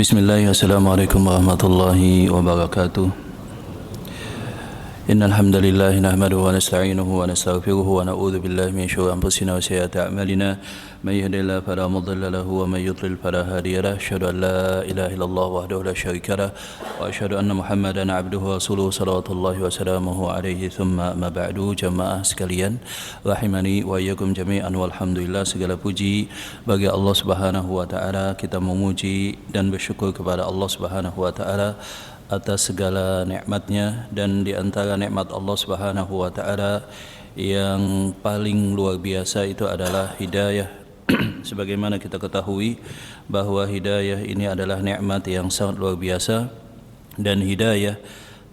Bismillahirrahmanirrahim. Assalamualaikum warahmatullahi wabarakatuh. Innal hamdalillah nahmaduhu wa nasta'inuhu wa nastaghfiruhu wa na'udzu billahi min shururi anfusina wa sayyiati a'malina. May yahdihillahu fala mudilla lahu wa may yudlil fala hadiya lahu. Asyhadu an la ilaha illallah wahdahu la syarika lahu wa asyhadu anna Muhammadan 'abduhu wa rasuluhu salawatullahi wa salamuhu alaihi. Tsumma ma ba'du. Jamaah sekalian rahimani wa iyyakum jami'an, walhamdulillah, segala puji bagi Allah Subhanahu wa taala. Kita memuji dan bersyukur kepada Allah Subhanahu wa taala atas segala nikmatnya, dan di antara nikmat Allah Subhanahu wa taala yang paling luar biasa itu adalah hidayah. Sebagaimana kita ketahui bahwa hidayah ini adalah nikmat yang sangat luar biasa, dan hidayah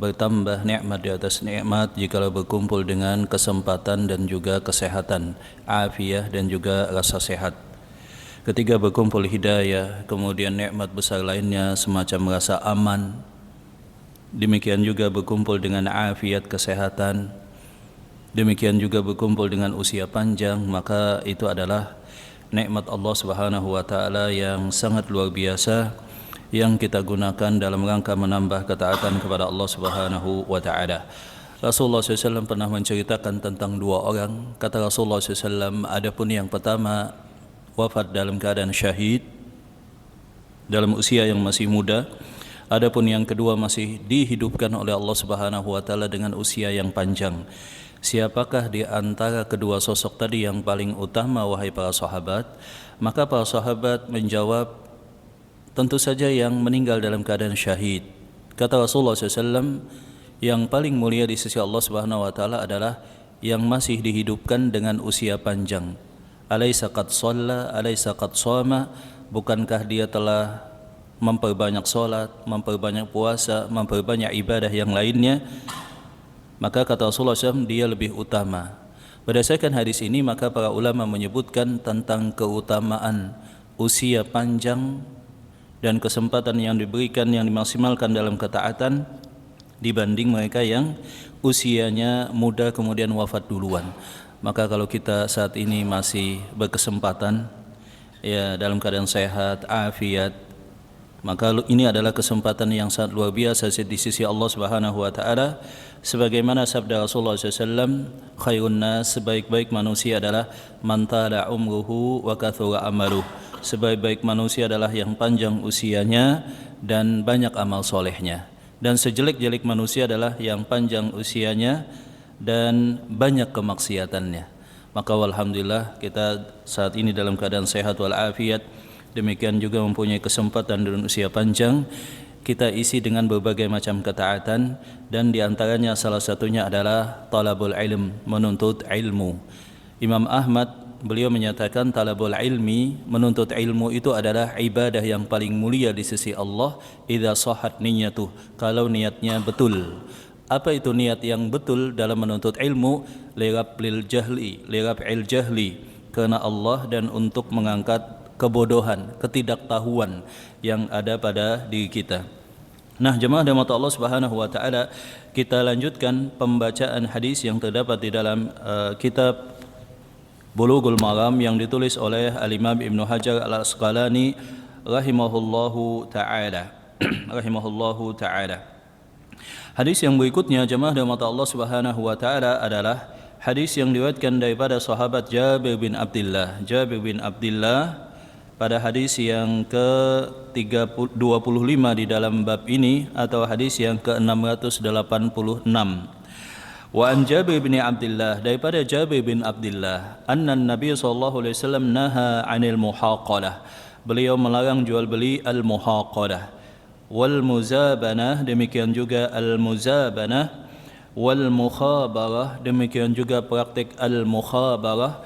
bertambah nikmat di atas nikmat jikalau berkumpul dengan kesempatan dan juga kesehatan, afiah dan juga rasa sehat. Ketika berkumpul hidayah, kemudian nikmat besar lainnya semacam rasa aman, demikian juga berkumpul dengan afiat kesehatan, demikian juga berkumpul dengan usia panjang, maka itu adalah nikmat Allah Subhanahu wa taala yang sangat luar biasa yang kita gunakan dalam rangka menambah ketaatan kepada Allah Subhanahu wa taala. Rasulullah SAW pernah menceritakan tentang dua orang. Kata Rasulullah SAW, adapun yang pertama wafat dalam keadaan syahid dalam usia yang masih muda, adapun yang kedua masih dihidupkan oleh Allah Subhanahu wa taala dengan usia yang panjang. Siapakah di antara kedua sosok tadi yang paling utama, wahai para sahabat? Maka para sahabat menjawab, tentu saja yang meninggal dalam keadaan syahid. Kata Rasulullah SAW, yang paling mulia di sisi Allah Subhanahu wa taala adalah yang masih dihidupkan dengan usia panjang. Alaysa qad shalla, alaysa qad shama, bukankah dia telah memperbanyak solat, memperbanyak puasa, memperbanyak ibadah yang lainnya? Maka kata Rasulullah SAW, dia lebih utama. Berdasarkan hadis ini, maka para ulama menyebutkan tentang keutamaan usia panjang dan kesempatan yang diberikan, yang dimaksimalkan dalam ketaatan dibanding mereka yang usianya muda kemudian wafat duluan. Maka kalau kita saat ini masih berkesempatan ya dalam keadaan sehat, afiat, maka ini adalah kesempatan yang sangat luar biasa di sisi Allah Subhanahu wa taala. Sebagaimana sabda Rasulullah SAW, khairun nas, sebaik-baik manusia adalah man tala umruhu wa kathura amaluh. Sebaik-baik manusia adalah yang panjang usianya dan banyak amal solehnya. Dan sejelek-jelek manusia adalah yang panjang usianya dan banyak kemaksiatannya. Maka walhamdulillah kita saat ini dalam keadaan sehat walafiat, demikian juga mempunyai kesempatan dan usia panjang. Kita isi dengan berbagai macam ketaatan, dan diantaranya salah satunya adalah talabul ilm, menuntut ilmu. Imam Ahmad beliau menyatakan talabul ilmi, menuntut ilmu itu adalah ibadah yang paling mulia di sisi Allah idza sahhat niyyatuh, kalau niatnya betul. Apa itu niat yang betul dalam menuntut ilmu? Liraf'il jahli, karena Allah dan untuk mengangkat kebodohan, ketidaktahuan yang ada pada diri kita. Nah, jemaah dan mata Allah Subhanahu wa taala, kita lanjutkan pembacaan hadis yang terdapat di dalam kitab Bulughul Maram yang ditulis oleh Al-Imam Ibnu Hajar Al-Asqalani rahimahullahu taala. rahimahullahu taala. Hadis yang berikutnya, jemaah dan mata Allah Subhanahu wa taala, adalah hadis yang diriwayatkan daripada sahabat Jabir bin Abdullah. Jabir bin Abdullah pada hadis yang ke-25 di dalam bab ini, atau hadis yang ke-686. Wa an Jabir bin Abdullah, daripada Jabir bin Abdullah, anna Nabi sallallahu alaihi wasallam naha 'anil muhaqalah. Beliau melarang jual beli al-muhaqalah wal muzabanah, demikian juga al-muzabanah, wal mukhabarah, demikian juga praktik al-mukhabarah,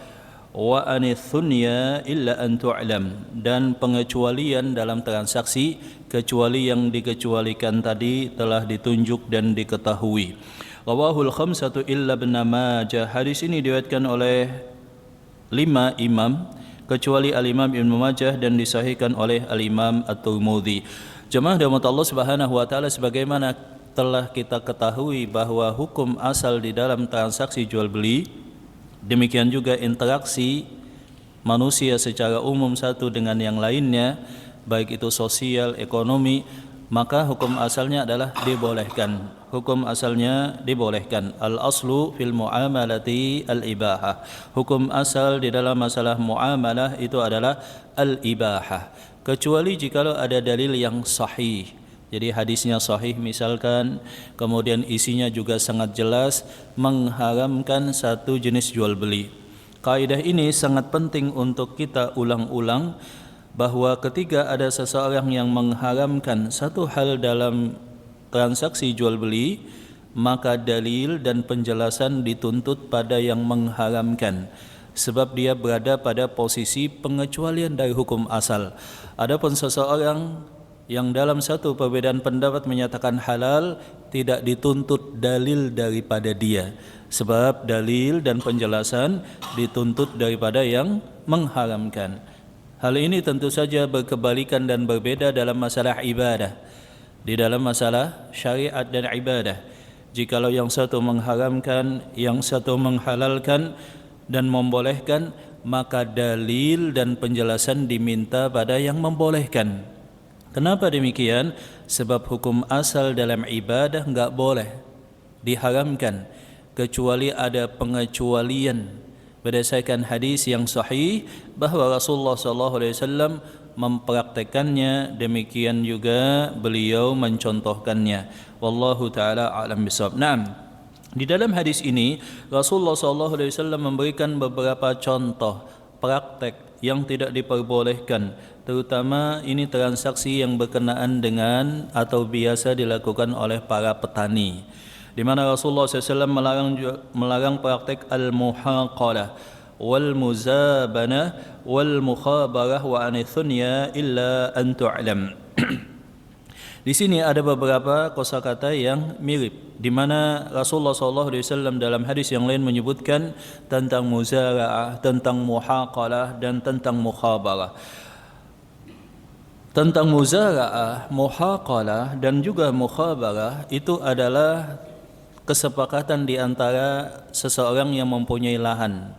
wa anithunya illa an tu'lam, dan pengecualian dalam transaksi kecuali yang dikecualikan tadi telah ditunjuk dan diketahui. Rawahul khamsatu illa ibn Majah. Hadis ini diriwayatkan oleh 5 imam kecuali al-Imam Ibnu Majah dan disahihkan oleh al-Imam At-Tirmidzi. Jemaah rahmat Allah Subhanahu wa taala, sebagaimana telah kita ketahui bahwa hukum asal di dalam transaksi jual beli, demikian juga interaksi manusia secara umum satu dengan yang lainnya, baik itu sosial, ekonomi, maka hukum asalnya adalah dibolehkan. Hukum asalnya dibolehkan. Al-aslu fil muamalati al-ibahah. Hukum asal di dalam masalah muamalah itu adalah al-ibahah. Kecuali jikalau ada dalil yang sahih. Jadi hadisnya sahih misalkan, kemudian isinya juga sangat jelas mengharamkan satu jenis jual beli. Kaidah ini sangat penting untuk kita ulang-ulang, bahwa ketika ada seseorang yang mengharamkan satu hal dalam transaksi jual beli, maka dalil dan penjelasan dituntut pada yang mengharamkan, sebab dia berada pada posisi pengecualian dari hukum asal. Adapun seseorang yang dalam satu perbedaan pendapat menyatakan halal, tidak dituntut dalil daripada dia, sebab dalil dan penjelasan dituntut daripada yang mengharamkan. Hal ini tentu saja berkebalikan dan berbeda dalam masalah ibadah. Di dalam masalah syariat dan ibadah, jikalau yang satu mengharamkan, yang satu menghalalkan dan membolehkan, maka dalil dan penjelasan diminta pada yang membolehkan. Kenapa demikian? Sebab hukum asal dalam ibadah enggak boleh, diharamkan, kecuali ada pengecualian berdasarkan hadis yang sahih bahwa Rasulullah SAW mempraktekannya, demikian juga beliau mencontohkannya. Wallahu taala a'lam bishawab. Naam. Di dalam hadis ini Rasulullah SAW memberikan beberapa contoh praktek yang tidak diperbolehkan, terutama ini transaksi yang berkenaan dengan atau biasa dilakukan oleh para petani, di mana Rasulullah SAW melarang praktek al-muhaqalah wal muzabana wal mukhabarah wa anithunya illa an tu'lam. Di sini ada beberapa kosakata yang mirip, di mana Rasulullah SAW dalam hadis yang lain menyebutkan tentang muzara'ah, tentang muhaqalah dan tentang mukhabarah. Tentang muzara'ah, muhaqalah dan juga mukhabarah itu adalah kesepakatan di antara seseorang yang mempunyai lahan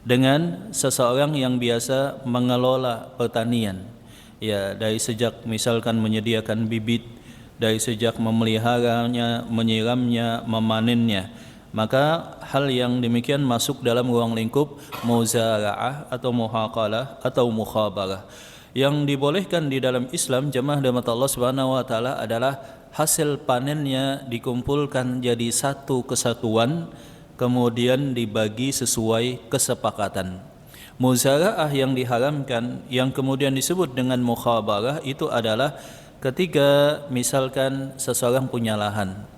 dengan seseorang yang biasa mengelola pertanian. Ya, dari sejak misalkan menyediakan bibit, dari sejak memeliharanya, menyiramnya, memanennya, maka hal yang demikian masuk dalam ruang lingkup muzara'ah atau muhaqalah atau mukhabarah. Yang dibolehkan di dalam Islam, jemaah rahmat Allah Subhanahu wa taala, adalah hasil panennya dikumpulkan jadi satu kesatuan, kemudian dibagi sesuai kesepakatan. Muzara'ah yang diharamkan, yang kemudian disebut dengan mukhabarah, itu adalah ketika misalkan seseorang punya lahan,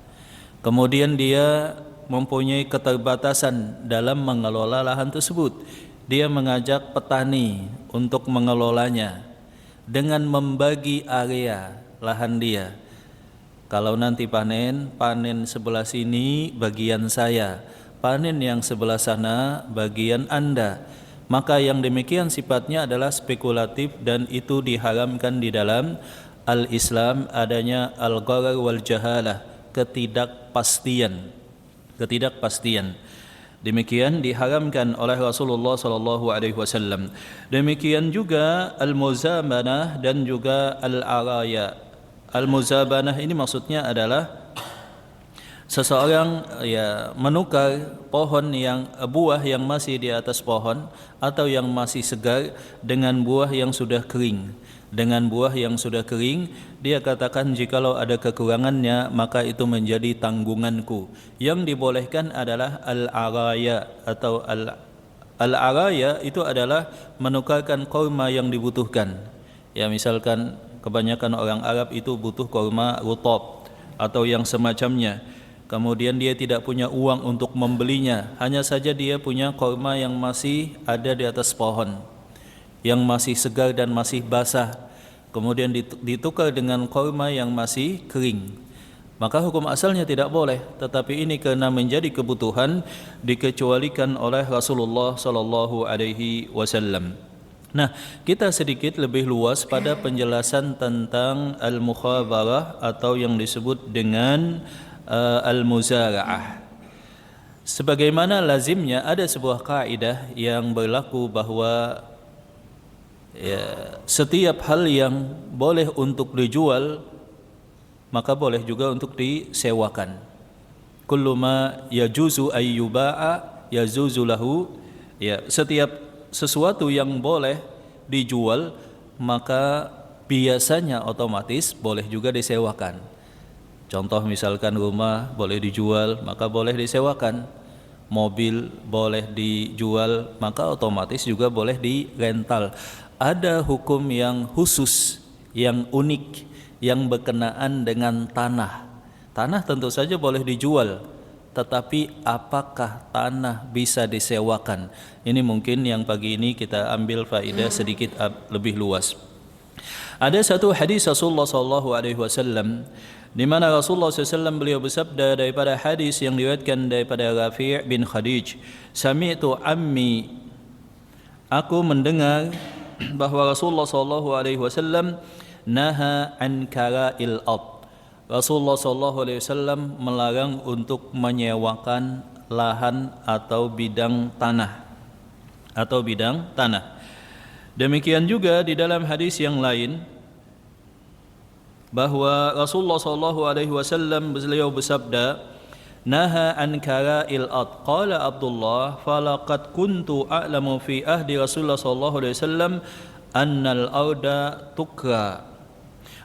kemudian dia mempunyai keterbatasan dalam mengelola lahan tersebut. Dia mengajak petani untuk mengelolanya dengan membagi area lahan dia. Kalau nanti panen sebelah sini bagian saya, panen yang sebelah sana bagian Anda. Maka yang demikian sifatnya adalah spekulatif, dan itu diharamkan di dalam al-Islam, adanya al-gharar wal jahalah, ketidakpastian. Demikian diharamkan oleh Rasulullah SAW. Demikian juga al-muzabanah dan juga al-araya. Al-muzabanah ini maksudnya adalah seseorang menukar pohon yang buah yang masih di atas pohon atau yang masih segar dengan buah yang sudah kering. Dengan buah yang sudah kering, dia katakan jikalau ada kekurangannya maka itu menjadi tanggunganku. Yang dibolehkan adalah al-araya atau al-araya itu adalah menukarkan korma yang dibutuhkan. Ya, misalkan kebanyakan orang Arab itu butuh korma rutab atau yang semacamnya. Kemudian dia tidak punya uang untuk membelinya, hanya saja dia punya korma yang masih ada di atas pohon, yang masih segar dan masih basah, kemudian ditukar dengan korma yang masih kering. Maka hukum asalnya tidak boleh, tetapi ini karena menjadi kebutuhan dikecualikan oleh Rasulullah SAW. Nah, kita sedikit lebih luas pada penjelasan tentang al-mukhabarah atau yang disebut dengan al-muzara'ah. Sebagaimana lazimnya ada sebuah kaidah yang berlaku bahwa Ya, setiap hal yang boleh untuk dijual maka boleh juga untuk disewakan. Kullu ma yajuzu ayyuba'a yajuzu lahu. Ya, setiap sesuatu yang boleh dijual maka biasanya otomatis boleh juga disewakan. Contoh misalkan rumah boleh dijual maka boleh disewakan. Mobil boleh dijual maka otomatis juga boleh dirental. Ada hukum yang khusus, yang unik, yang berkenaan dengan tanah. Tanah tentu saja boleh dijual, tetapi apakah tanah bisa disewakan? Ini mungkin yang pagi ini kita ambil faedah sedikit lebih luas. Ada satu hadis Rasulullah SAW di mana Rasulullah SAW beliau bersabda daripada hadis yang diriwayatkan daripada Rafi' bin Khadij, sami'tu ammi, aku mendengar bahwa Rasulullah SAW naha an kara'il ard. Rasulullah SAW melarang untuk menyewakan lahan atau bidang tanah. Demikian juga di dalam hadis yang lain bahwa Rasulullah SAW beliau bersabda, naha an kara'il ard. Qala Abdullah, falaqad kuntu a'lamu fi ahdi Rasulullah SAW annal arda tukra.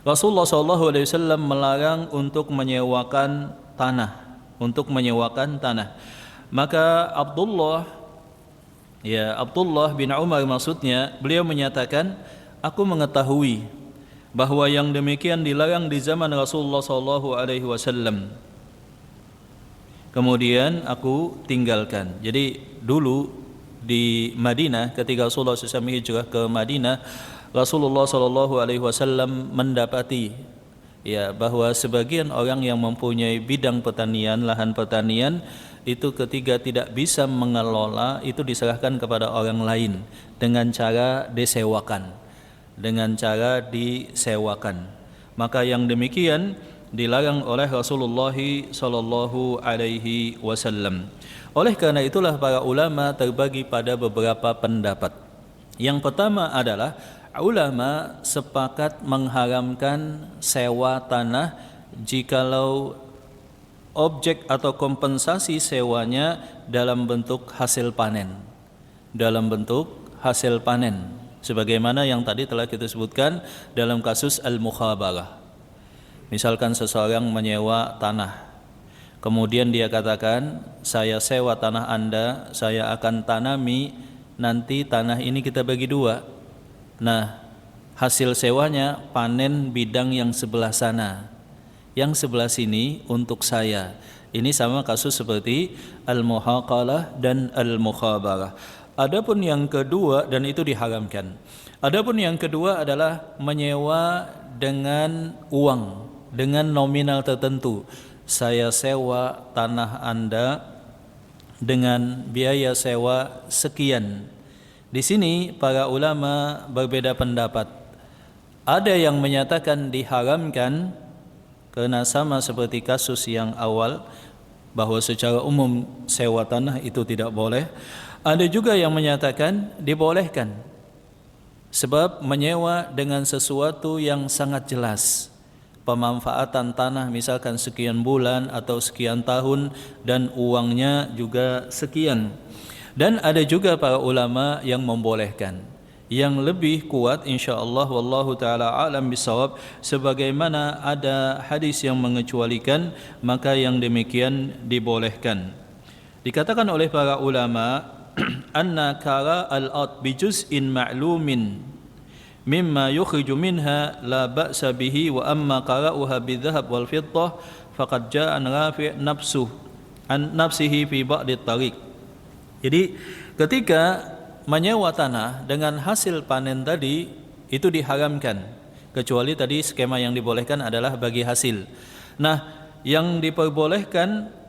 Rasulullah SAW melarang untuk menyewakan tanah, Maka Abdullah bin Umar maksudnya, beliau menyatakan, aku mengetahui bahwa yang demikian dilarang di zaman Rasulullah SAW. Kemudian aku tinggalkan. Jadi dulu di Madinah ketika Rasulullah SAW hijrah ke Madinah, Rasulullah SAW mendapati bahwa sebagian orang yang mempunyai bidang pertanian, lahan pertanian itu ketika tidak bisa mengelola itu diserahkan kepada orang lain dengan cara disewakan. Maka yang demikian dilarang oleh Rasulullah SAW. Oleh karena itulah para ulama terbagi pada beberapa pendapat. Yang pertama adalah ulama sepakat mengharamkan sewa tanah jikalau objek atau kompensasi sewanya dalam bentuk hasil panen. Sebagaimana yang tadi telah kita sebutkan dalam kasus al-mukhabarah. Misalkan seseorang menyewa tanah, kemudian dia katakan, saya sewa tanah Anda, saya akan tanami, nanti tanah ini kita bagi dua. Nah, hasil sewanya panen bidang yang sebelah sana, yang sebelah sini untuk saya. Ini sama kasus seperti al-muhaqalah dan al-mukhabarah. Adapun yang kedua, dan itu diharamkan. Adapun yang kedua adalah menyewa dengan uang, dengan nominal tertentu. Saya sewa tanah Anda dengan biaya sewa sekian. Di sini para ulama berbeda pendapat. Ada yang menyatakan diharamkan karena sama seperti kasus yang awal, bahwa secara umum sewa tanah itu tidak boleh. Ada juga yang menyatakan dibolehkan, sebab menyewa dengan sesuatu yang sangat jelas. Pemanfaatan tanah misalkan sekian bulan atau sekian tahun dan uangnya juga sekian. Dan ada juga para ulama yang membolehkan. Yang lebih kuat insyaallah wallahu taala alam bisawab, sebagaimana ada hadis yang mengecualikan, maka yang demikian dibolehkan. Dikatakan oleh para ulama anna kara al-ard bi juz'in ma'lumin mimma yukhriju minha la ba'sa bihi, wa amma qara'uha bidhahab wal fiddah faqad ja'a an Rafi' nafsihi fi ba'di tariq. Jadi ketika menyewa tanah dengan hasil panen tadi itu diharamkan, kecuali tadi skema yang dibolehkan adalah bagi hasil. Nah, yang diperbolehkan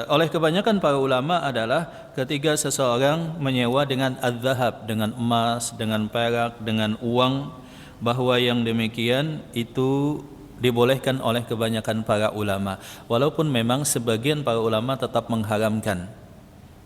oleh kebanyakan para ulama adalah ketika seseorang menyewa dengan adzahab, dengan emas, dengan perak, dengan uang, bahwa yang demikian itu dibolehkan oleh kebanyakan para ulama, walaupun memang sebagian para ulama tetap mengharamkan.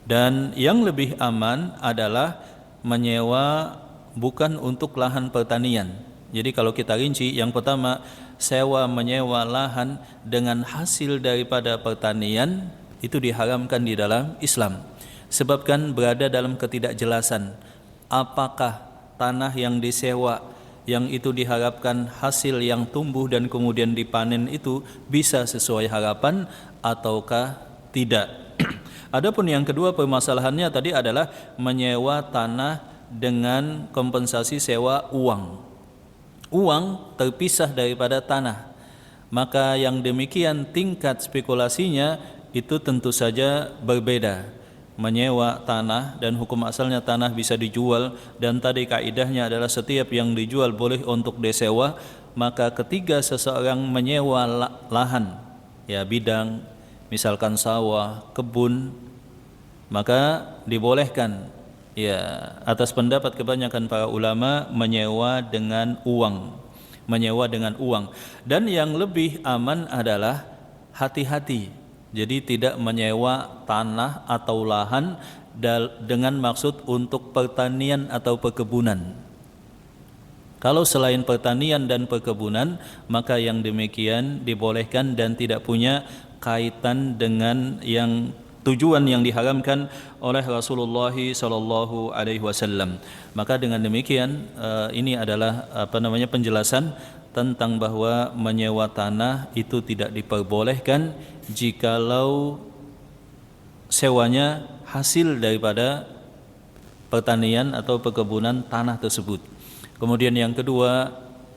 Dan yang lebih aman adalah menyewa bukan untuk lahan pertanian. Jadi kalau kita rinci, yang pertama sewa menyewa lahan dengan hasil daripada pertanian itu diharamkan di dalam Islam. Sebabkan berada dalam ketidakjelasan apakah tanah yang disewa yang itu diharapkan hasil yang tumbuh dan kemudian dipanen itu bisa sesuai harapan ataukah tidak. Adapun yang kedua permasalahannya tadi adalah menyewa tanah dengan kompensasi sewa uang. Uang terpisah daripada tanah. Maka yang demikian tingkat spekulasinya itu tentu saja berbeda. Menyewa tanah dan hukum asalnya tanah bisa dijual, dan tadi kaidahnya adalah setiap yang dijual boleh untuk disewa. Maka ketika seseorang menyewa lahan, ya bidang, misalkan sawah, kebun, maka dibolehkan, ya atas pendapat kebanyakan para ulama, menyewa dengan uang. Dan yang lebih aman adalah hati-hati. Jadi tidak menyewa tanah atau lahan dengan maksud untuk pertanian atau perkebunan. Kalau selain pertanian dan perkebunan, maka yang demikian dibolehkan dan tidak punya kaitan dengan yang tujuan yang diharamkan oleh Rasulullah sallallahu alaihi wasallam. Maka dengan demikian ini adalah penjelasan tentang bahwa menyewa tanah itu tidak diperbolehkan jikalau sewanya hasil daripada pertanian atau perkebunan tanah tersebut. Kemudian yang kedua,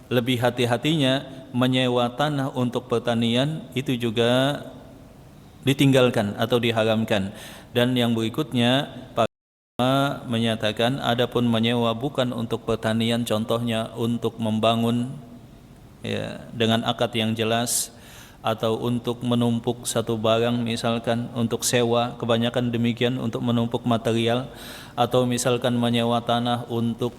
lebih hati-hatinya menyewa tanah untuk pertanian itu juga ditinggalkan atau diharamkan. Dan yang berikutnya para ulama menyatakan adapun menyewa bukan untuk pertanian, contohnya untuk membangun, ya, dengan akad yang jelas, atau untuk menumpuk satu barang, misalkan untuk sewa, kebanyakan demikian untuk menumpuk material, atau misalkan menyewa tanah untuk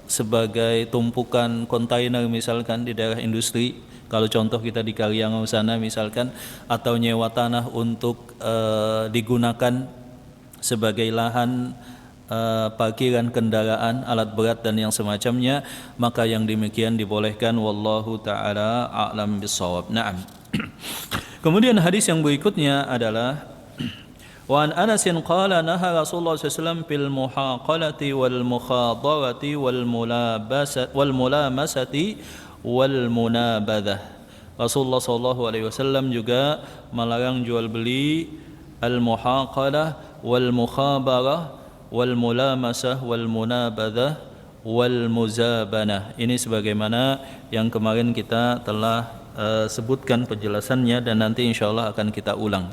sebagai tumpukan kontainer misalkan di daerah industri, kalau contoh kita di Karyangau sana misalkan, atau nyewa tanah untuk digunakan sebagai lahan parkiran kendaraan, alat berat dan yang semacamnya, maka yang demikian dibolehkan. Wallahu ta'ala a'lam bissawab. Naam. Kemudian hadis yang berikutnya adalah wa an Anas qala naha Rasulullah sallallahu alaihi wasallam fil muhaqalati wal mukhadarati wal mulamasati wal munabadah. Rasulullah sallallahu alaihi wasallam juga melarang jual beli al muhaqalah wal mukhabarah wal mulamasah wal munabadah wal muzabanah. Ini sebagaimana yang kemarin kita telah sebutkan penjelasannya dan nanti insyaallah akan kita ulang.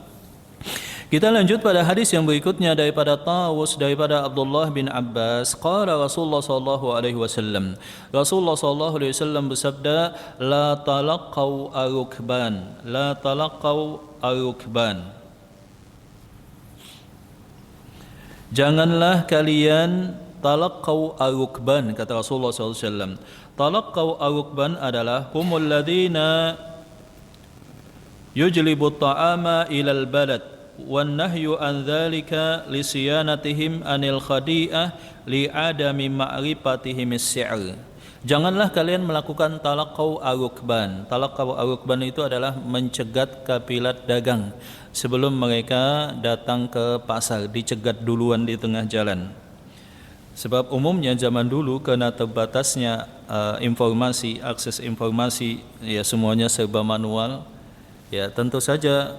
Kita lanjut pada hadis yang berikutnya daripada Tawus daripada Abdullah bin Abbas, qala Rasulullah sallallahu alaihi wasallam, Rasulullah sallallahu alaihi wasallam bersabda, la talaqau arukban, janganlah kalian talaqau arukban, kata Rasulullah SAW. Talaqau arukban adalah humul ladina yujlibu ta'ama ilal balad wan nahyu an dhalika li siyanatihim anil khadi'ah li adami ma'rifatihim as-si'r. Janganlah kalian melakukan talaqau arukban. Talaqau arukban itu adalah mencegat kafilah dagang sebelum mereka datang ke pasar, dicegat duluan di tengah jalan. Sebab umumnya zaman dulu karena terbatasnya informasi, akses informasi, ya semuanya serba manual. Ya tentu saja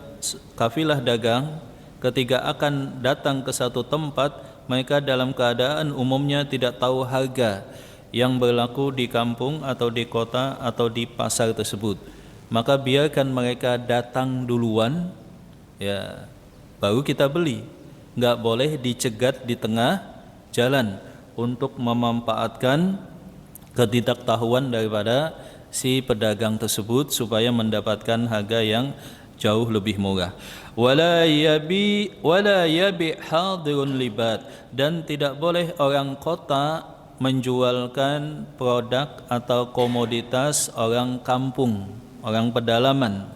kafilah dagang ketika akan datang ke satu tempat, mereka dalam keadaan umumnya tidak tahu harga yang berlaku di kampung atau di kota atau di pasar tersebut. Maka biarkan mereka datang duluan, ya baru kita beli. Enggak boleh dicegat di tengah jalan untuk memanfaatkan ketidaktahuan daripada si pedagang tersebut supaya mendapatkan harga yang jauh lebih murah. Wala yabi hadirun libat, dan tidak boleh orang kota menjualkan produk atau komoditas orang kampung, orang pedalaman.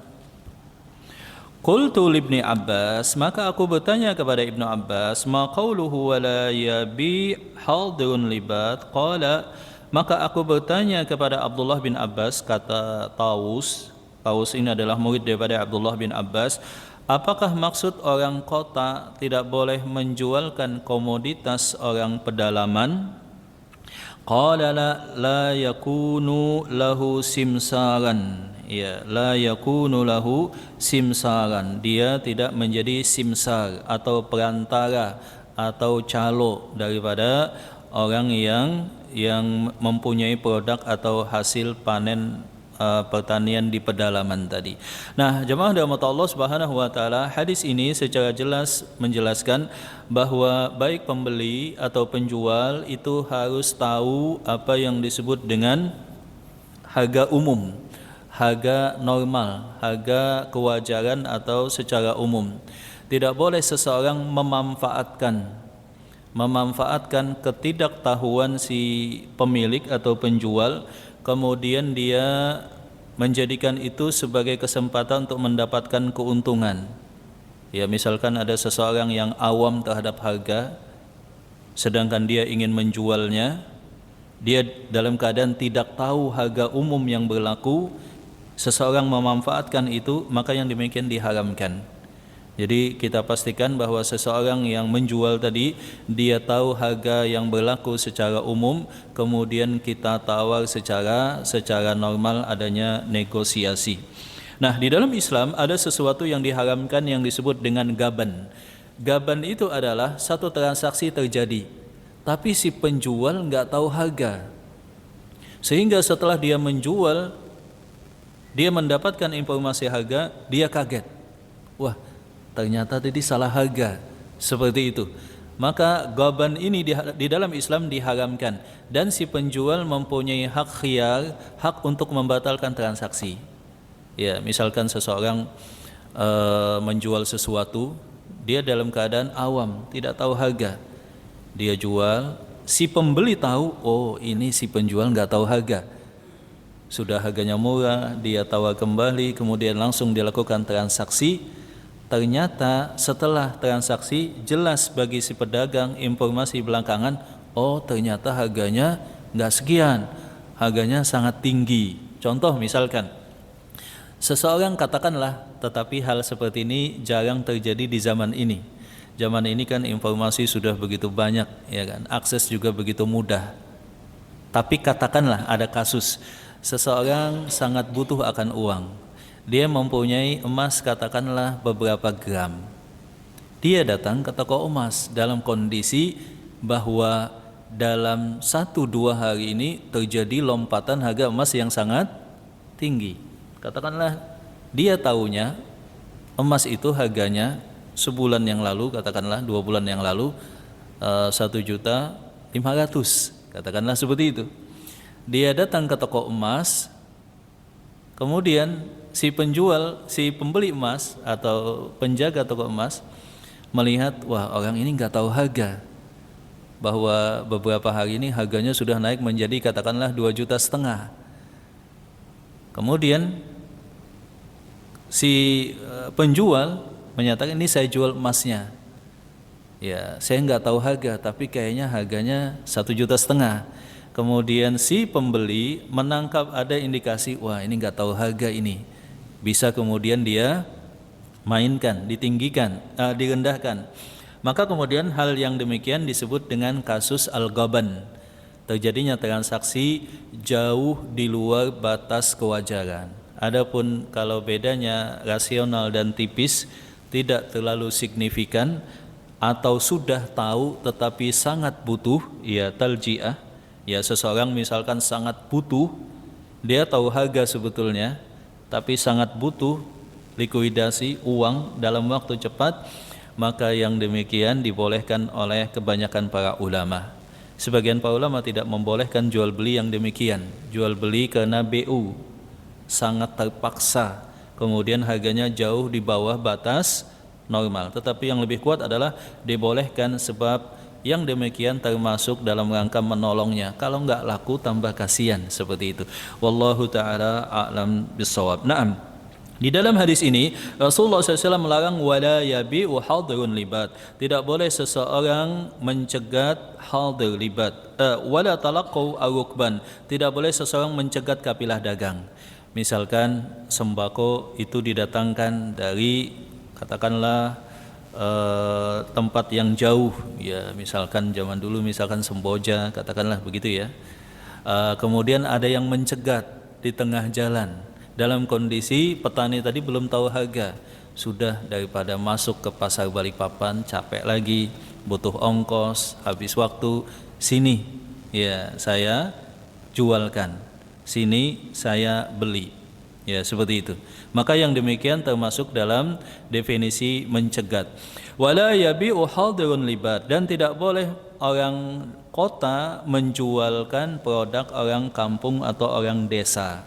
Qultu li Ibni Abbas, maka aku bertanya kepada Ibnu Abbas, ma qawluhu wa la yabi hadirun libat? Qala, maka aku bertanya kepada Abdullah bin Abbas, kata Tawus. Tawus ini adalah murid daripada Abdullah bin Abbas. Apakah maksud orang kota tidak boleh menjualkan komoditas orang pedalaman? Qala la yakunu lahu simsaran. Ya, la yakunu lahu simsaran. Dia tidak menjadi simsar atau perantara atau calo daripada orang yang mempunyai produk atau hasil panen pertanian di pedalaman tadi. Nah, jemaah dirahmati Allah Subhanahu wa taala, hadis ini secara jelas menjelaskan bahwa baik pembeli atau penjual itu harus tahu apa yang disebut dengan harga umum, harga normal, harga kewajaran atau secara umum. Tidak boleh seseorang memanfaatkan ketidaktahuan si pemilik atau penjual, kemudian dia menjadikan itu sebagai kesempatan untuk mendapatkan keuntungan. Ya, misalkan ada seseorang yang awam terhadap harga, sedangkan dia ingin menjualnya, dia dalam keadaan tidak tahu harga umum yang berlaku, seseorang memanfaatkan itu, maka yang demikian diharamkan. Jadi kita pastikan bahwa seseorang yang menjual tadi, dia tahu harga yang berlaku secara umum, kemudian kita tawar secara normal, adanya negosiasi. Nah, di dalam Islam ada sesuatu yang diharamkan yang disebut dengan gaban. Gaban itu adalah satu transaksi terjadi, tapi si penjual nggak tahu harga, sehingga setelah dia menjual, dia mendapatkan informasi harga, dia kaget. Wah, ternyata tadi salah harga, seperti itu. Maka gaban ini di dalam Islam diharamkan, dan si penjual mempunyai hak khiyar, hak untuk membatalkan transaksi. Ya, misalkan seseorang menjual sesuatu, dia dalam keadaan awam, tidak tahu harga, dia jual, si pembeli tahu, oh ini si penjual nggak tahu harga, sudah harganya murah, dia tawar kembali, kemudian langsung dilakukan transaksi. Ternyata setelah transaksi jelas bagi si pedagang informasi belakangan, oh ternyata harganya nggak sekian, harganya sangat tinggi. Contoh misalkan, seseorang katakanlah, tetapi hal seperti ini jarang terjadi di zaman ini. Zaman ini kan informasi sudah begitu banyak, ya kan, akses juga begitu mudah. Tapi katakanlah ada kasus, seseorang sangat butuh akan uang. Dia mempunyai emas katakanlah beberapa gram. Dia datang ke toko emas dalam kondisi bahwa dalam 1-2 hari ini terjadi lompatan harga emas yang sangat tinggi. Katakanlah dia tahunya emas itu harganya sebulan yang lalu, katakanlah 2 bulan yang lalu 1.500.000, katakanlah seperti itu. Dia datang ke toko emas, kemudian si pembeli emas atau penjaga toko emas melihat, wah orang ini nggak tahu harga, bahwa beberapa hari ini harganya sudah naik menjadi katakanlah 2,5 juta. Kemudian si penjual menyatakan, ini saya jual emasnya, ya saya nggak tahu harga, tapi kayaknya harganya 1,5 juta. Kemudian si pembeli menangkap ada indikasi, wah ini nggak tahu harga ini, bisa kemudian dia mainkan, ditinggikan, direndahkan. Maka kemudian hal yang demikian disebut dengan kasus al-ghaban, terjadinya transaksi jauh di luar batas kewajaran. Adapun kalau bedanya rasional dan tipis, tidak terlalu signifikan, atau sudah tahu tetapi sangat butuh, ya talji'ah. Ya, seseorang misalkan sangat butuh, dia tahu harga sebetulnya, tapi sangat butuh likuidasi uang dalam waktu cepat, maka yang demikian dibolehkan oleh kebanyakan para ulama. Sebagian para ulama tidak membolehkan jual beli yang demikian, jual beli karena BU, sangat terpaksa, kemudian harganya jauh di bawah batas normal. Tetapi yang lebih kuat adalah dibolehkan, sebab yang demikian termasuk dalam rangka menolongnya. Kalau enggak laku tambah kasihan, seperti itu. Wallahu ta'ala a'lam bissawab. Naam. Di dalam hadis ini Rasulullah SAW melarang wala yabi'u hadirun libat. Tidak boleh seseorang mencegat hadir libat. Wala talaqqu arukban. Tidak boleh seseorang mencegat kafilah dagang. Misalkan sembako itu didatangkan dari katakanlah tempat yang jauh, ya misalkan zaman dulu misalkan Semboja, katakanlah begitu ya. Kemudian ada yang mencegat di tengah jalan. Dalam kondisi petani tadi belum tahu harga, sudah daripada masuk ke pasar Balikpapan capek lagi, butuh ongkos, habis waktu, sini ya saya jualkan, sini saya beli, ya seperti itu. Maka yang demikian termasuk dalam definisi mencegat. Wala yabi'u hadirun libat, dan tidak boleh orang kota menjualkan produk orang kampung atau orang desa.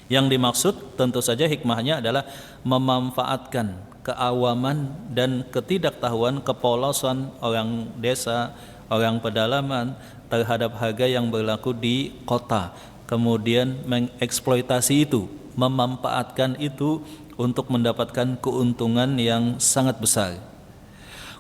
Yang dimaksud tentu saja hikmahnya adalah memanfaatkan keawaman dan ketidaktahuan, kepolosan orang desa, orang pedalaman terhadap harga yang berlaku di kota, kemudian mengeksploitasi itu, memanfaatkan itu untuk mendapatkan keuntungan yang sangat besar.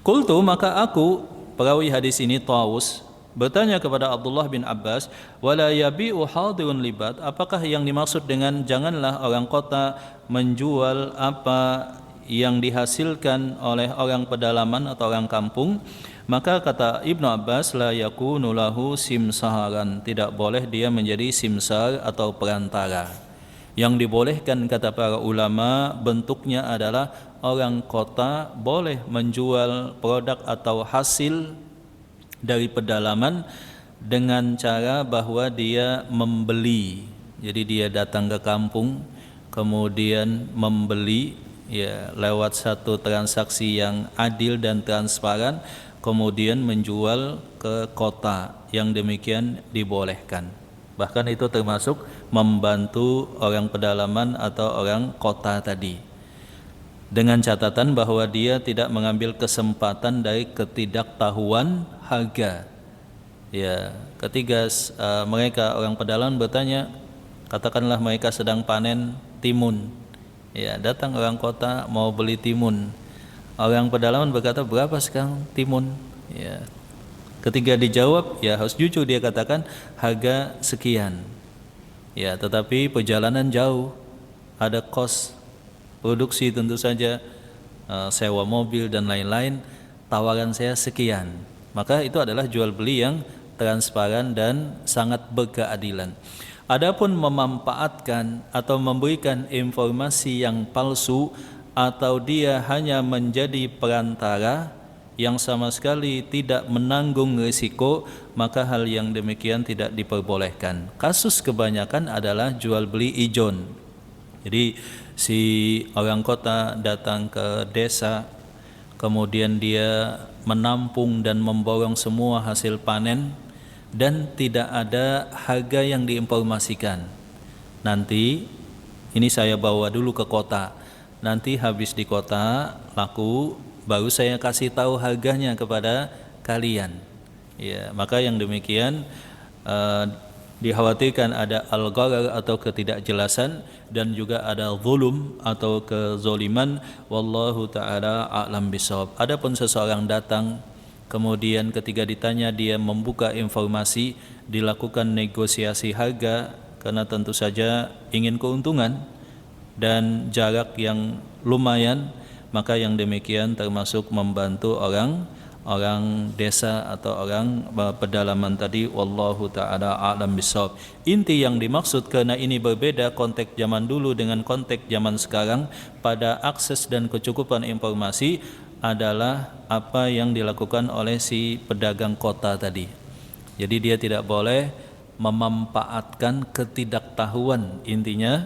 Qultu, maka aku, perawi hadis ini Tawus, bertanya kepada Abdullah bin Abbas, wala yabi'u hadirun libat, apakah yang dimaksud dengan janganlah orang kota menjual apa yang dihasilkan oleh orang pedalaman atau orang kampung? Maka kata Ibnu Abbas, la yakunu lahu simsaharan, tidak boleh dia menjadi simsar atau perantara. Yang dibolehkan kata para ulama bentuknya adalah orang kota boleh menjual produk atau hasil dari pedalaman dengan cara bahwa dia membeli. Jadi dia datang ke kampung kemudian membeli, ya lewat satu transaksi yang adil dan transparan, kemudian menjual ke kota. Yang demikian dibolehkan. Bahkan itu termasuk membantu orang pedalaman atau orang kota tadi, dengan catatan bahwa dia tidak mengambil kesempatan dari ketidaktahuan harga. Ya, ketika mereka orang pedalaman bertanya, katakanlah mereka sedang panen timun, ya datang orang kota mau beli timun. Orang pedalaman berkata, berapa sekarang timun? Ya, ketika dijawab, ya harus jujur, dia katakan harga sekian. Ya, tetapi perjalanan jauh, ada kos produksi tentu saja, sewa mobil dan lain-lain, tawaran saya sekian. Maka itu adalah jual beli yang transparan dan sangat berkeadilan. Adapun memanfaatkan atau memberikan informasi yang palsu, atau dia hanya menjadi perantara yang sama sekali tidak menanggung risiko, maka hal yang demikian tidak diperbolehkan. Kasus kebanyakan adalah jual beli ijon. Jadi si orang kota datang ke desa, kemudian dia menampung dan memborong semua hasil panen dan tidak ada harga yang diinformasikan. Nanti ini saya bawa dulu ke kota, nanti habis di kota laku baru saya kasih tahu harganya kepada kalian. Ya, maka yang demikian dikhawatirkan ada al-gharar atau ketidakjelasan, dan juga ada zulum atau kezoliman. Wallahu ta'ala a'lam bishawab. Adapun seseorang datang kemudian ketika ditanya dia membuka informasi, dilakukan negosiasi harga karena tentu saja ingin keuntungan dan jarak yang lumayan, maka yang demikian termasuk membantu orang desa atau orang pedalaman tadi. Wallahu ta'ala a'lam bishawab. Inti yang dimaksud, karena ini berbeda konteks zaman dulu dengan konteks zaman sekarang pada akses dan kecukupan informasi, adalah apa yang dilakukan oleh si pedagang kota tadi. Jadi dia tidak boleh memanfaatkan ketidaktahuan, intinya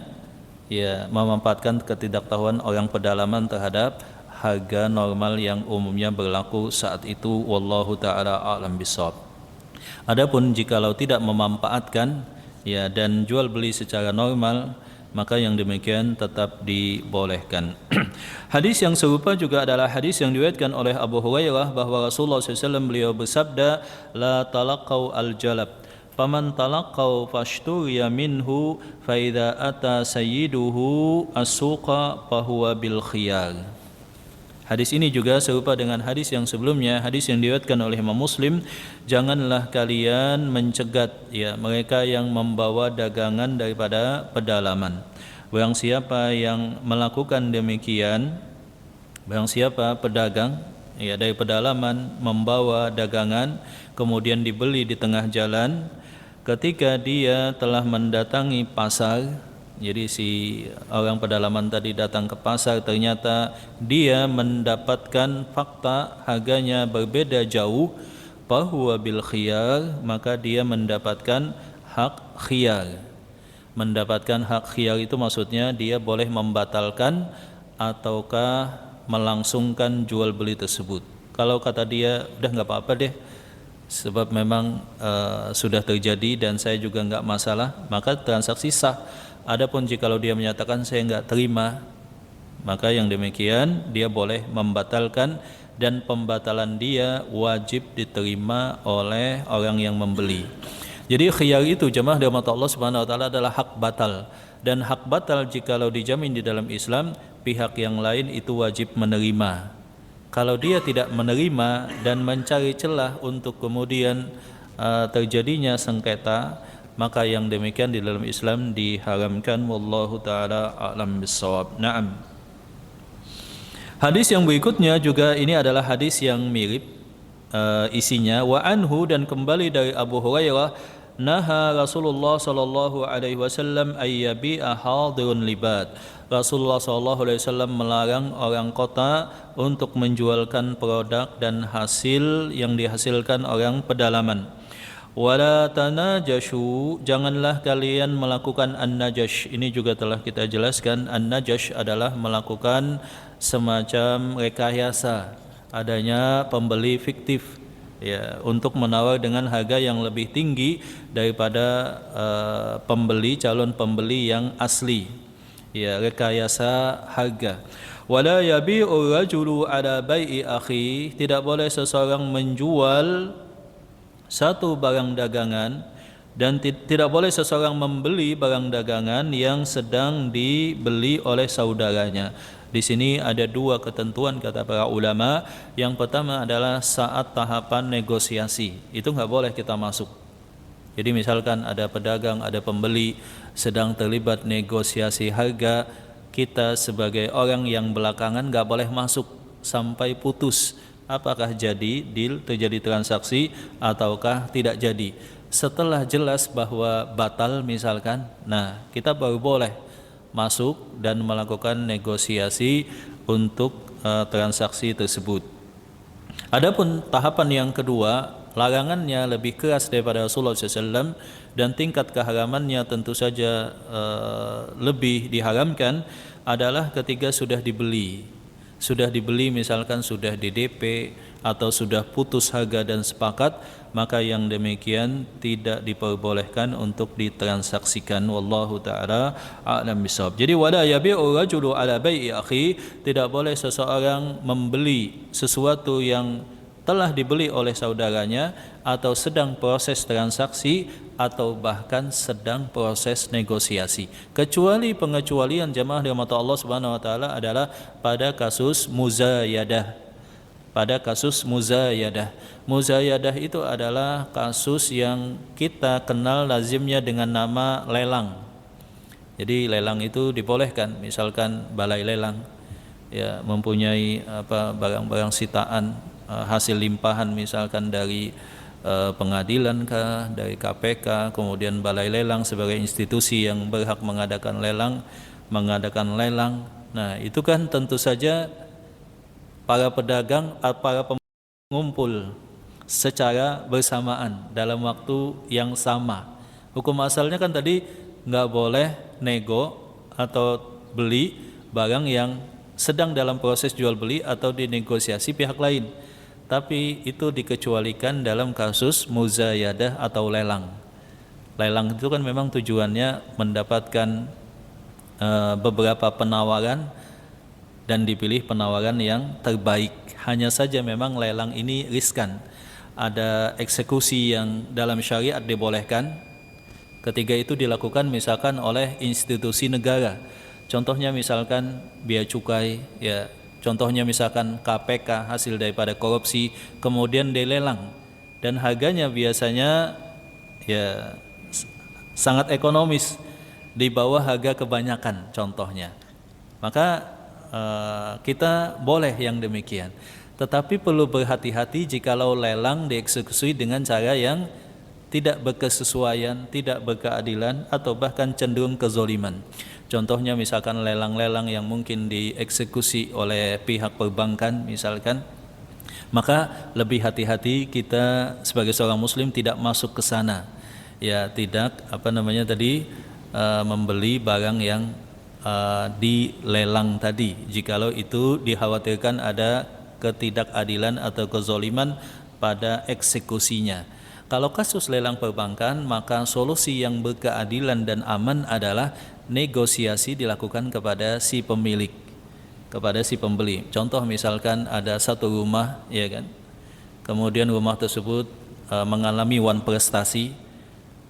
ya memanfaatkan ketidaktahuan orang pedalaman terhadap harga normal yang umumnya berlaku saat itu. Wallahu ta'ala a'lam bishawab. Adapun jikalau tidak memanfaatkan ya dan jual beli secara normal, maka yang demikian tetap dibolehkan. Hadis yang serupa juga adalah hadis yang diriwayatkan oleh Abu Hurairah bahwa Rasulullah SAW beliau bersabda, la talaqau al-jalab, faman talaqau fashturiya minhu fa idza ata sayyiduhu as-suqa fahuwa bil khiyar. Hadis ini juga serupa dengan hadis yang sebelumnya, hadis yang diriwayatkan oleh Imam Muslim, janganlah kalian mencegat ya mereka yang membawa dagangan daripada pedalaman. Barang siapa yang melakukan demikian, barang siapa pedagang ya dari pedalaman membawa dagangan kemudian dibeli di tengah jalan, ketika dia telah mendatangi pasar. Jadi si orang pedalaman tadi datang ke pasar, ternyata dia mendapatkan fakta harganya berbeda jauh, bahwa bil khiyar, maka dia mendapatkan hak khiyar. Mendapatkan hak khiyar itu maksudnya dia boleh membatalkan ataukah melangsungkan jual beli tersebut. Kalau kata dia udah nggak apa-apa deh, sebab memang sudah terjadi dan saya juga nggak masalah, maka transaksi sah. Adapun jikalau dia menyatakan saya enggak terima, maka yang demikian dia boleh membatalkan, dan pembatalan dia wajib diterima oleh orang yang membeli. Jadi khiyar itu jemaah dirahmati Allah Subhanahu wa taala adalah hak batal, dan hak batal jikalau dijamin di dalam Islam, pihak yang lain itu wajib menerima. Kalau dia tidak menerima dan mencari celah untuk kemudian terjadinya sengketa, maka yang demikian di dalam Islam diharamkan. Wallahu taala a'lam bissawab. Naam. Hadis yang berikutnya juga ini adalah hadis yang mirip isinya. Wa anhu, dan kembali dari Abu Hurairah, naha Rasulullah sallallahu alaihi wasallam ayyabi'a hadirun libat. Rasulullah sallallahu alaihi wasallam melarang orang kota untuk menjualkan produk dan hasil yang dihasilkan orang pedalaman. Wala tanajashu, janganlah kalian melakukan an-najash. Ini juga telah kita jelaskan. An-najash adalah melakukan semacam rekayasa, adanya pembeli fiktif ya, untuk menawar dengan harga yang lebih tinggi daripada calon pembeli yang asli. Ya, rekayasa harga. Wala yabi'u rajulu ala bai'i akhi, tidak boleh seseorang menjual satu barang dagangan, dan tidak boleh seseorang membeli barang dagangan yang sedang dibeli oleh saudaranya. Di sini ada dua ketentuan kata para ulama. Yang pertama adalah saat tahapan negosiasi, itu nggak boleh kita masuk. Jadi misalkan ada pedagang, ada pembeli sedang terlibat negosiasi harga, kita sebagai orang yang belakangan nggak boleh masuk sampai putus. Apakah jadi deal, terjadi transaksi ataukah tidak jadi. Setelah jelas bahwa batal misalkan, nah kita baru boleh masuk dan melakukan negosiasi untuk transaksi tersebut. Adapun tahapan yang kedua, larangannya lebih keras daripada Rasulullah SAW, dan tingkat keharamannya tentu saja lebih diharamkan adalah ketika sudah dibeli. Sudah dibeli misalkan sudah di DP atau sudah putus harga dan sepakat, maka yang demikian tidak diperbolehkan untuk ditransaksikan. Wallahu taala a'lam bishawab. Jadi wala yabi'u rajulu ala bai'i akhi, tidak boleh seseorang membeli sesuatu yang telah dibeli oleh saudaranya atau sedang proses transaksi atau bahkan sedang proses negosiasi, kecuali pengecualian jemaah dirahmati Allah Subhanahu wa taala adalah pada kasus muzayadah. Pada kasus muzayadah. Muzayadah itu adalah kasus yang kita kenal lazimnya dengan nama lelang. Jadi lelang itu dibolehkan, misalkan balai lelang ya mempunyai barang-barang sitaan, hasil limpahan misalkan dari pengadilan kah, dari KPK, kemudian balai lelang sebagai institusi yang berhak mengadakan lelang. Nah, itu kan tentu saja para pedagang, para pengumpul secara bersamaan dalam waktu yang sama. Hukum asalnya kan tadi nggak boleh nego atau beli barang yang sedang dalam proses jual beli atau dinegosiasi pihak lain. Tapi itu dikecualikan dalam kasus muzayadah atau lelang. Lelang itu kan memang tujuannya mendapatkan beberapa penawaran dan dipilih penawaran yang terbaik. Hanya saja memang lelang ini riskan. ada eksekusi yang dalam syariat dibolehkan. Ketiga itu dilakukan misalkan oleh institusi negara. Contohnya misalkan bea cukai, ya. Contohnya misalkan KPK hasil daripada korupsi kemudian dilelang dan harganya biasanya ya sangat ekonomis di bawah harga kebanyakan contohnya. Maka kita boleh yang demikian. Tetapi perlu berhati-hati jikalau lelang dieksekusi dengan cara yang tidak berkesesuaian, tidak berkeadilan, atau bahkan cenderung kezoliman. Contohnya misalkan lelang-lelang yang mungkin dieksekusi oleh pihak perbankan misalkan, maka lebih hati-hati kita sebagai seorang muslim tidak masuk ke sana. Ya, tidak membeli barang yang dilelang tadi jikalau itu dikhawatirkan ada ketidakadilan atau kezoliman pada eksekusinya. Kalau kasus lelang perbankan, maka solusi yang berkeadilan dan aman adalah negosiasi dilakukan kepada si pemilik, kepada si pembeli. Contoh misalkan ada satu rumah, ya kan, kemudian rumah tersebut mengalami wan prestasi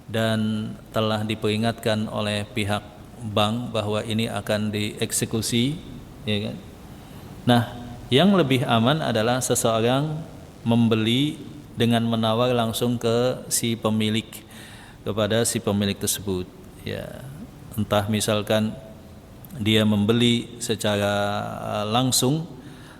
dan telah diperingatkan oleh pihak bank bahwa ini akan dieksekusi, ya kan. Nah, yang lebih aman adalah seseorang membeli dengan menawar langsung ke si pemilik, kepada si pemilik tersebut. Ya, entah misalkan dia membeli secara langsung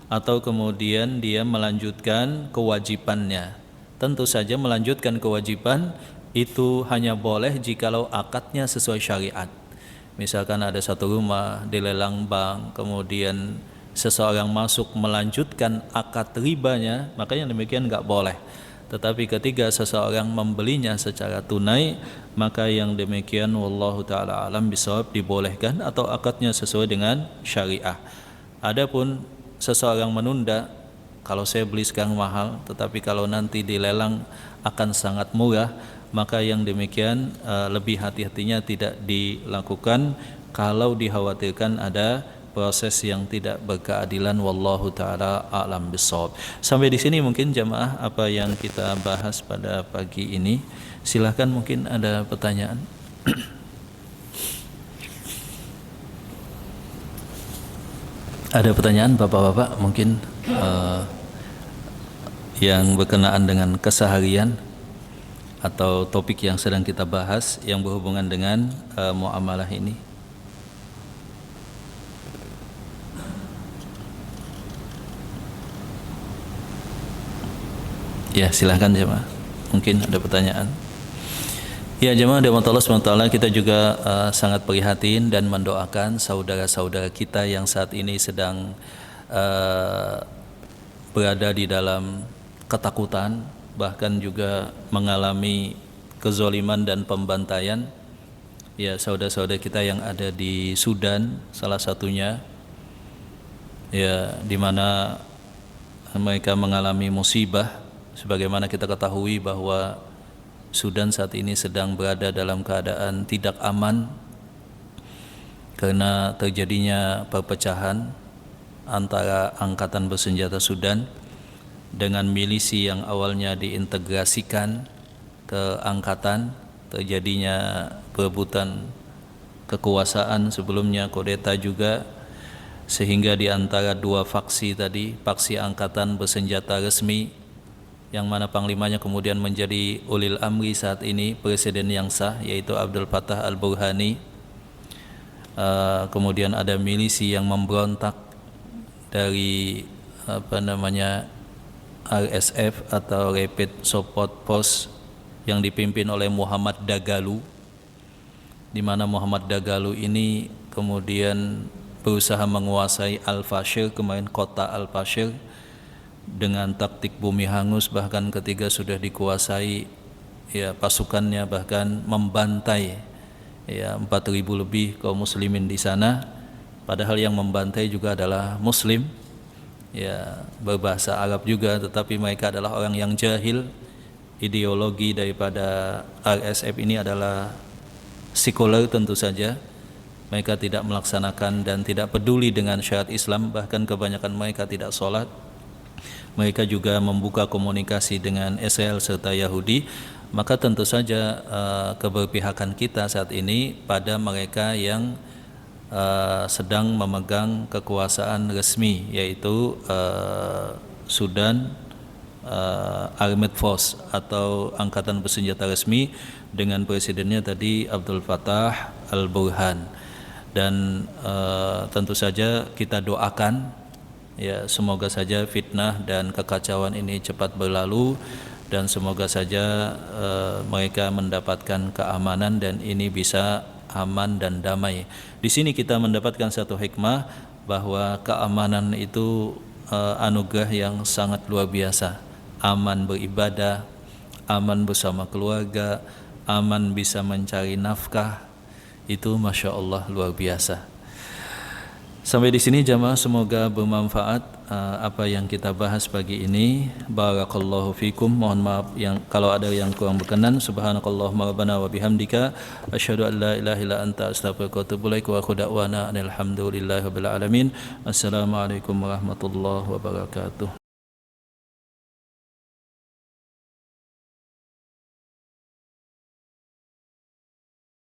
atau kemudian dia melanjutkan kewajibannya. Tentu saja melanjutkan kewajiban itu hanya boleh jikalau akadnya sesuai syariat. Misalkan ada satu rumah dilelang bank, kemudian seseorang masuk melanjutkan akad ribanya, maka yang demikian enggak boleh. Tetapi ketika seseorang membelinya secara tunai, maka yang demikian wallahu taala alam bisawab dibolehkan atau akadnya sesuai dengan syariah. Adapun seseorang menunda, kalau saya beli sekarang mahal, tetapi kalau nanti dilelang akan sangat murah, maka yang demikian lebih hati-hatinya tidak dilakukan kalau dikhawatirkan ada proses yang tidak berkeadilan. Wallahu taala a'lam bissawab. Sampai di sini mungkin jamaah apa yang kita bahas pada pagi ini. Silahkan mungkin ada pertanyaan. Ada pertanyaan bapak-bapak mungkin yang berkenaan dengan keseharian atau topik yang sedang kita bahas yang berhubungan dengan muamalah ini. Ya, silahkan jemaah. Mungkin ada pertanyaan. Ya jemaah dari Allah SWT, kita juga sangat prihatin dan mendoakan saudara-saudara kita yang saat ini sedang berada di dalam ketakutan, bahkan juga mengalami kezoliman dan pembantaian. Ya, saudara-saudara kita yang ada di Sudan salah satunya, ya, di mana mereka mengalami musibah. Sebagaimana kita ketahui bahwa Sudan saat ini sedang berada dalam keadaan tidak aman karena terjadinya perpecahan antara angkatan bersenjata Sudan dengan milisi yang awalnya diintegrasikan ke angkatan. Terjadinya perebutan kekuasaan, sebelumnya kudeta juga, sehingga di antara dua faksi tadi, faksi angkatan bersenjata resmi yang mana panglimanya kemudian menjadi ulil amri saat ini, presiden yang sah, yaitu Abdul Fattah al-Burhani. Kemudian ada milisi yang memberontak dari RSF atau Rapid Support Force yang dipimpin oleh Muhammad Dagalu, di mana Muhammad Dagalu ini kemudian berusaha menguasai Al-Fashir, kemarin kota Al-Fashir, dengan taktik bumi hangus. Bahkan ketika sudah dikuasai, ya, pasukannya bahkan membantai, ya, 4.000 lebih kaum muslimin di sana, padahal yang membantai juga adalah muslim, ya, berbahasa Arab juga, tetapi mereka adalah orang yang jahil. Ideologi daripada RSF ini adalah sekuler tentu saja. Mereka tidak melaksanakan dan tidak peduli dengan syariat Islam, bahkan kebanyakan mereka tidak sholat. mereka juga membuka komunikasi dengan Israel serta Yahudi, maka tentu saja keberpihakan kita saat ini pada mereka yang sedang memegang kekuasaan resmi, yaitu Sudan Armed Force atau angkatan bersenjata resmi dengan presidennya tadi Abdul Fattah Al-Burhan. Dan tentu saja kita doakan ya, semoga saja fitnah dan kekacauan ini cepat berlalu, dan semoga saja mereka mendapatkan keamanan dan ini bisa aman dan damai. Di sini kita mendapatkan satu hikmah bahwa keamanan itu anugerah yang sangat luar biasa. Aman beribadah, aman bersama keluarga, aman bisa mencari nafkah, itu Masya Allah luar biasa. Sampai di sini jamaah, semoga bermanfaat apa yang kita bahas pagi ini. Barakallahu fikum. Mohon maaf yang kalau ada yang kurang berkenan. Subhanakallahumma rabbana wa bihamdika asyhadu an la ilaha illa anta astaghfiruka wa atubu ilaik wa akhu da'wana alhamdulillahi rabbil alamin. Assalamualaikum warahmatullahi wabarakatuh.